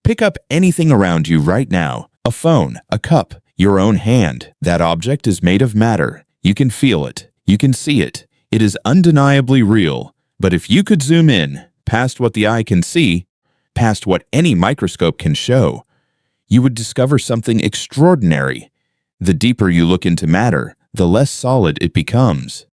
Pick up anything around you right now. A phone, a cup, your own hand. That object is made of matter. You can feel it. You can see it. It is undeniably real. But if you could zoom in, past what the eye can see, past what any microscope can show, you would discover something extraordinary. The deeper you look into matter, the less solid it becomes.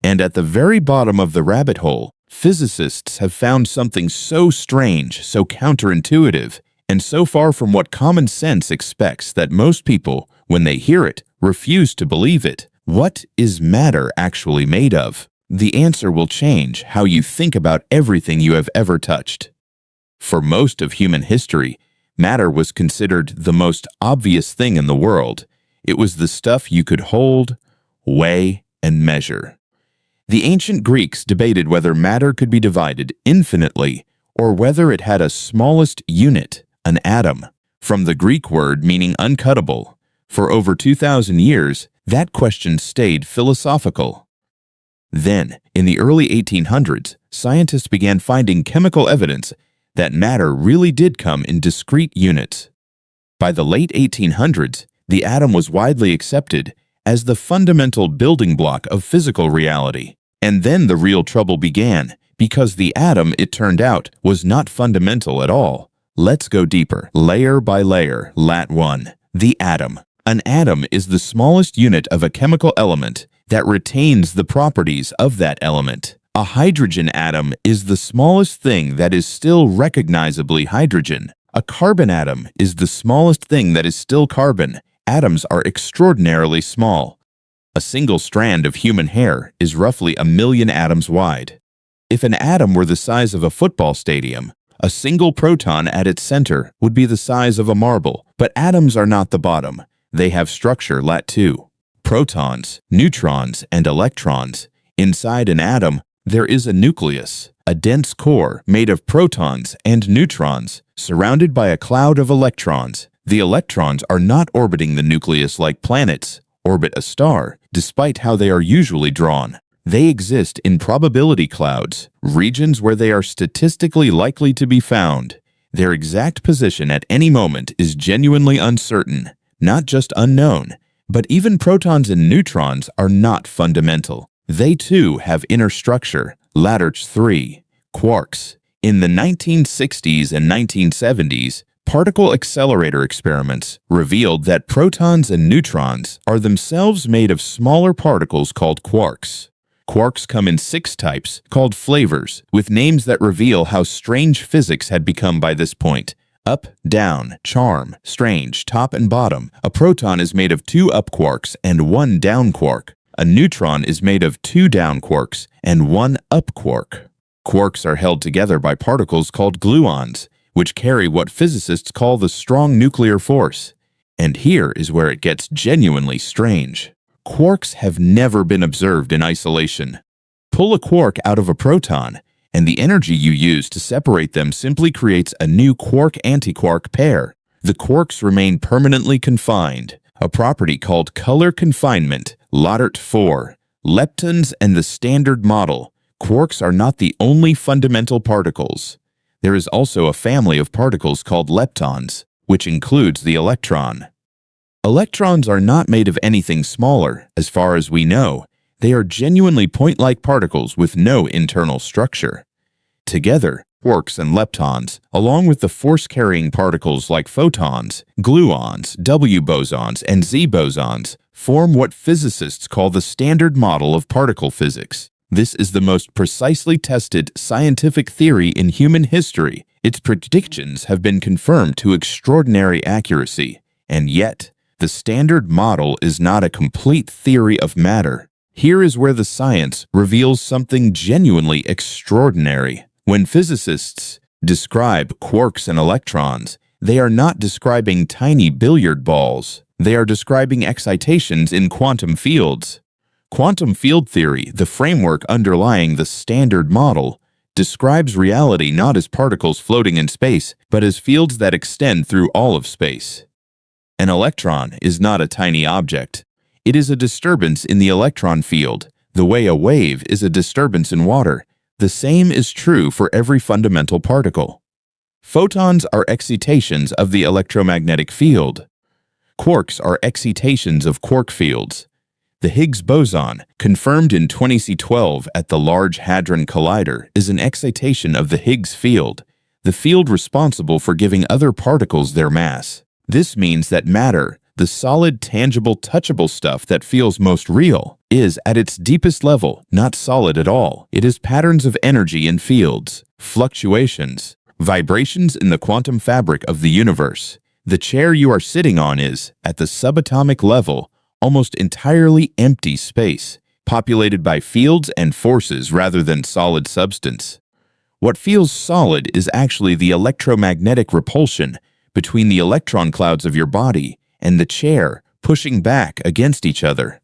And at the very bottom of the rabbit hole, physicists have found something so strange, so counterintuitive, and so far from what common sense expects that most people, when they hear it, refuse to believe it. What is matter actually made of? The answer will change how you think about everything you have ever touched. For most of human history, matter was considered the most obvious thing in the world. It was the stuff you could hold, weigh, and measure. The ancient Greeks debated whether matter could be divided infinitely or whether it had a smallest unit, an atom, from the Greek word meaning uncuttable. For over 2,000 years, that question stayed philosophical. Then, in the early 1800s, scientists began finding chemical evidence that matter really did come in discrete units. By the late 1800s, the atom was widely accepted as the fundamental building block of physical reality. And then the real trouble began, because the atom, it turned out, was not fundamental at all. Let's go deeper, layer by layer. Lat 1. The atom. An atom is the smallest unit of a chemical element that retains the properties of that element. A hydrogen atom is the smallest thing that is still recognizably hydrogen. A carbon atom is the smallest thing that is still carbon. Atoms are extraordinarily small. A single strand of human hair is roughly 1 million atoms wide. If an atom were the size of a football stadium, a single proton at its center would be the size of a marble. But atoms are not the bottom. They have structure. Lat 2. Protons, neutrons, and electrons. Inside an atom, there is a nucleus, a dense core made of protons and neutrons, surrounded by a cloud of electrons. The electrons are not orbiting the nucleus like planets orbit a star, despite how they are usually drawn. They exist in probability clouds, regions where they are statistically likely to be found. Their exact position at any moment is genuinely uncertain, not just unknown. But even protons and neutrons are not fundamental. They too have inner structure. Ladder 3. Quarks. In the 1960s and 1970s, particle accelerator experiments revealed that protons and neutrons are themselves made of smaller particles called quarks. Quarks come in 6 types, called flavors, with names that reveal how strange physics had become by this point. Up, down, charm, strange, top and bottom. A proton is made of 2 up quarks and 1 down quark. A neutron is made of 2 down quarks and 1 up quark. Quarks are held together by particles called gluons, which carry what physicists call the strong nuclear force. And here is where it gets genuinely strange. Quarks have never been observed in isolation. Pull a quark out of a proton, and the energy you use to separate them simply creates a new quark-antiquark pair. The quarks remain permanently confined, a property called color confinement. Ladder 4. Leptons and the Standard Model. Quarks are not the only fundamental particles. There is also a family of particles called leptons, which includes the electron. Electrons are not made of anything smaller, as far as we know. They are genuinely point-like particles with no internal structure. Together, quarks and leptons, along with the force-carrying particles like photons, gluons, W bosons, and Z bosons, form what physicists call the Standard Model of particle physics. This is the most precisely tested scientific theory in human history. Its predictions have been confirmed to extraordinary accuracy, and yet, the Standard Model is not a complete theory of matter. Here is where the science reveals something genuinely extraordinary. When physicists describe quarks and electrons, they are not describing tiny billiard balls. They are describing excitations in quantum fields. Quantum field theory, the framework underlying the Standard Model, describes reality not as particles floating in space, but as fields that extend through all of space. An electron is not a tiny object. It is a disturbance in the electron field, the way a wave is a disturbance in water. The same is true for every fundamental particle. Photons are excitations of the electromagnetic field. Quarks are excitations of quark fields. The Higgs boson, confirmed in 2012 at the Large Hadron Collider, is an excitation of the Higgs field, the field responsible for giving other particles their mass. This means that matter, the solid, tangible, touchable stuff that feels most real, is, at its deepest level, not solid at all. It is patterns of energy in fields, fluctuations, vibrations in the quantum fabric of the universe. The chair you are sitting on is, at the subatomic level, almost entirely empty space, populated by fields and forces rather than solid substance. What feels solid is actually the electromagnetic repulsion between the electron clouds of your body and the chair pushing back against each other.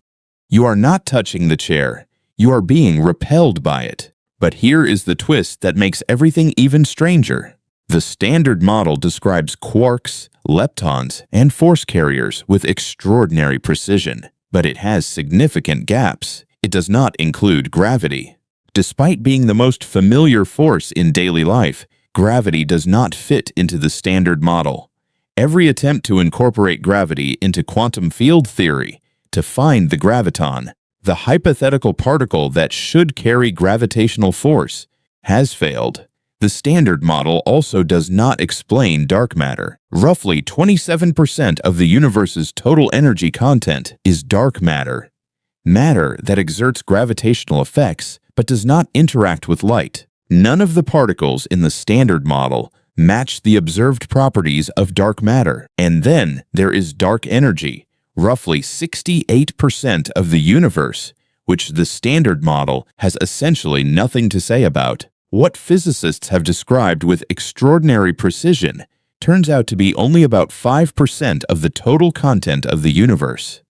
You are not touching the chair, you are being repelled by it. But here is the twist that makes everything even stranger. The Standard Model describes quarks, leptons, and force carriers with extraordinary precision, but it has significant gaps. It does not include gravity. Despite being the most familiar force in daily life, gravity does not fit into the Standard Model. Every attempt to incorporate gravity into quantum field theory, to find the graviton, the hypothetical particle that should carry gravitational force, has failed. The Standard Model also does not explain dark matter. Roughly 27% of the universe's total energy content is dark matter, matter that exerts gravitational effects but does not interact with light. None of the particles in the Standard Model match the observed properties of dark matter. And then there is dark energy, roughly 68% of the universe, which the Standard Model has essentially nothing to say about. What physicists have described with extraordinary precision turns out to be only about 5% of the total content of the universe.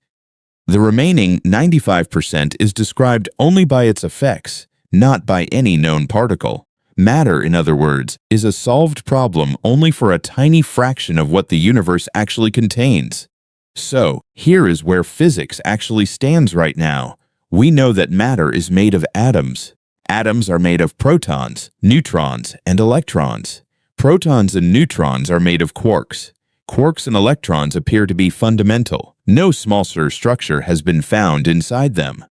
The remaining 95% is described only by its effects, not by any known particle. Matter, in other words, is a solved problem only for a tiny fraction of what the universe actually contains. So, here is where physics actually stands right now. We know that matter is made of atoms. Atoms are made of protons, neutrons, and electrons. Protons and neutrons are made of quarks. Quarks and electrons appear to be fundamental. No smaller structure has been found inside them.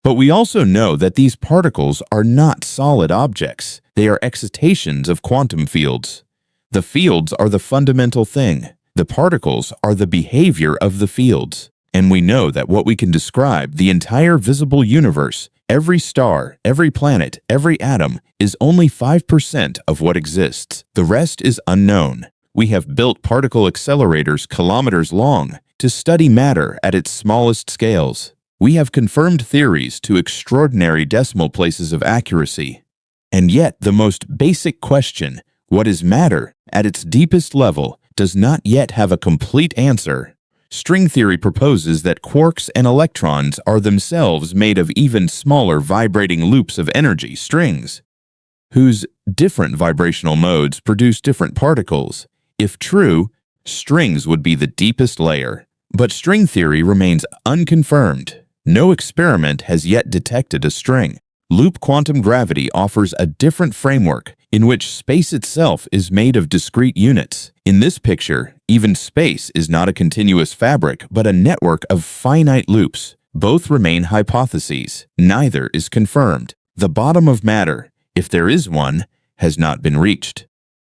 But we also know that these particles are not solid objects. They are excitations of quantum fields. The fields are the fundamental thing. The particles are the behavior of the fields. And we know that what we can describe, the entire visible universe, every star, every planet, every atom, is only 5% of what exists. The rest is unknown. We have built particle accelerators kilometers long to study matter at its smallest scales. We have confirmed theories to extraordinary decimal places of accuracy. And yet, the most basic question, what is matter, at its deepest level, does not yet have a complete answer. String theory proposes that quarks and electrons are themselves made of even smaller vibrating loops of energy, strings, whose different vibrational modes produce different particles. If true, strings would be the deepest layer. But string theory remains unconfirmed. No experiment has yet detected a string. Loop quantum gravity offers a different framework in which space itself is made of discrete units. In this picture, even space is not a continuous fabric, but a network of finite loops. Both remain hypotheses. Neither is confirmed. The bottom of matter, if there is one, has not been reached.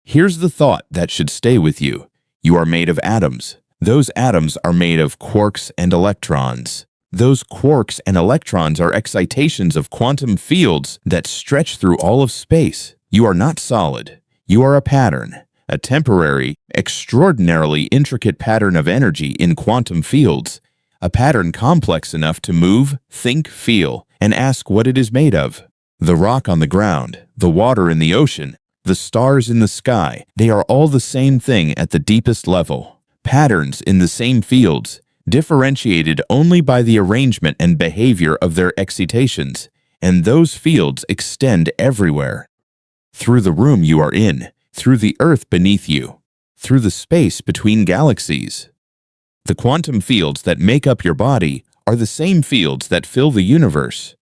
Here's the thought that should stay with you. You are made of atoms. Those atoms are made of quarks and electrons. Those quarks and electrons are excitations of quantum fields that stretch through all of space. You are not solid. You are a pattern, a temporary, extraordinarily intricate pattern of energy in quantum fields, a pattern complex enough to move, think, feel, and ask what it is made of. The rock on the ground, the water in the ocean, the stars in the sky, they are all the same thing at the deepest level. Patterns in the same fields, differentiated only by the arrangement and behavior of their excitations, and those fields extend everywhere. Through the room you are in, through the earth beneath you, through the space between galaxies. The quantum fields that make up your body are the same fields that fill the universe.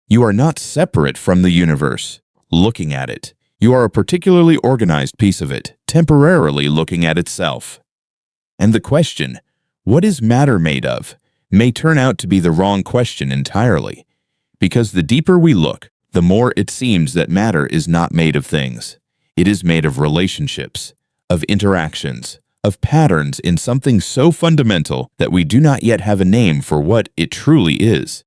You are not separate from the universe, looking at it. You are a particularly organized piece of it, temporarily looking at itself. And the question, what is matter made of, may turn out to be the wrong question entirely, because the deeper we look, the more it seems that matter is not made of things. It is made of relationships, of interactions, of patterns in something so fundamental that we do not yet have a name for what it truly is.